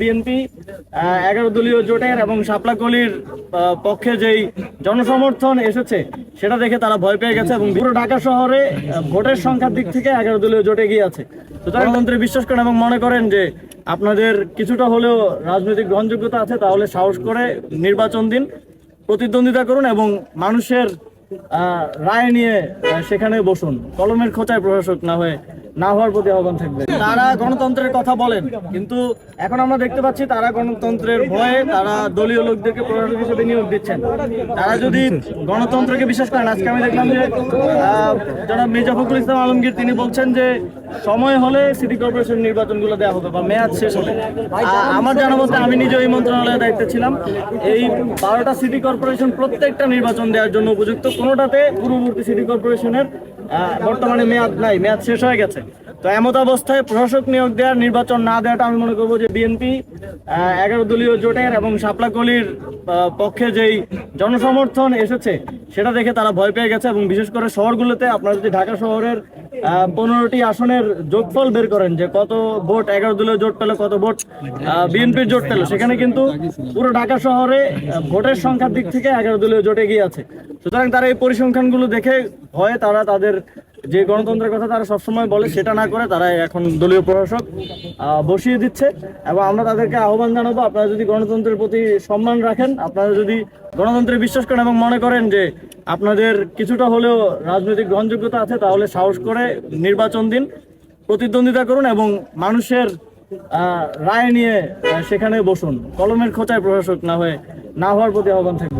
BNP 11 দলীয় জোটের এবং শাপলাকলির পক্ষে যেই জনসমর্থন এসেছে সেটা দেখে তারা ভয় পেয়ে গেছে এবং পুরো ঢাকা শহরে ভোটের সংখ্যার দিক থেকে 11 দলীয় জোটে এগিয়ে আছে। সুতরাং গণতন্ত্রে বিশ্বাস করেন এবং মনে করেন যে আপনাদের কিছুটা হলেও রাজনৈতিক গ্রহণযোগ্যতা আছে, তাহলে সাহস করে নির্বাচন দিন, প্রতিদ্বন্দ্বিতা করুন এবং মানুষের রায় নিয়ে সেখানে বসুন। কলমের খোঁচায় প্রশাসক না হওয়ার প্রতি আহ্বান থাকবে। তারা গণতন্ত্রের কথা বলেন, কিন্তু এখন আমরা দেখতে পাচ্ছি তারা গণতন্ত্রের ভয়ে তারা দলীয় লোকদেরকে প্রশাসক হিসেবে নিয়োগ দিচ্ছেন। তারা যদি গণতন্ত্রকে বিশ্বাস করেন, আজকে আমি দেখলাম যে যারা মির্জা ফখরুল ইসলাম আলমগীর তিনি বলছেন যে সময় হলে সিটি কর্পোরেশন নির্বাচনগুলো দেওয়া হবে বা মেয়াদ শেষ হলে। আমার জানা মতে আমি নিজে ওই মন্ত্রণালয়ের দায়িত্বে ছিলাম, এই 12টা সিটি কর্পোরেশন প্রত্যেকটা নির্বাচন দেওয়ার জন্য উপযুক্ত। কোনোটাতে পূর্ববর্তী সিটি কর্পোরেশনের বর্তমানে মেয়াদ নাই, মেয়াদ শেষ হয়ে গেছে। তো এমত অবস্থায় প্রশাসক নিয়োগ দেওয়ার, নির্বাচন না দেওয়াটা আমি মনে করবো যে বিএনপি 11 দলীয় জোটের এবং শাপলাকলির পক্ষে যেই জনসমর্থন এসেছে সেটা দেখে তারা ভয় পেয়ে গেছে এবং বিশেষ করে শহরগুলোতে আপনারা যদি ঢাকা শহরের 15টি আসনের যোগফল বের করেন যে কত ভোট 11 দলীয় জোট পেল, কত ভোট বিএনপির জোট পেল, সেখানে কিন্তু পুরো ঢাকা শহরে ভোটের সংখ্যার দিক থেকে 11 দলীয় জোট এগিয়ে আছে। সুতরাং তারা এই পরিসংখ্যানগুলো দেখে ভয়ে তারা তাদের যে গণতন্ত্রের কথা তারা সবসময় বলে সেটা না করে তারা এখন দলীয় প্রশাসক বসিয়ে দিচ্ছে। এবং আমরা তাদেরকে আহ্বান জানাবো, আপনারা যদি গণতন্ত্রের প্রতি সম্মান রাখেন, আপনারা যদি গণতন্ত্রে বিশ্বাস করেন এবং মনে করেন যে আপনাদের কিছুটা হলেও রাজনৈতিক গ্রহণযোগ্যতা আছে, তাহলে সাহস করে নির্বাচন দিন, প্রতিদ্বন্দ্বিতা করুন এবং মানুষের রায় নিয়ে সেখানে বসুন। কলমের খোঁচায় প্রশাসক না হওয়ার প্রতি আহ্বান থাকবে।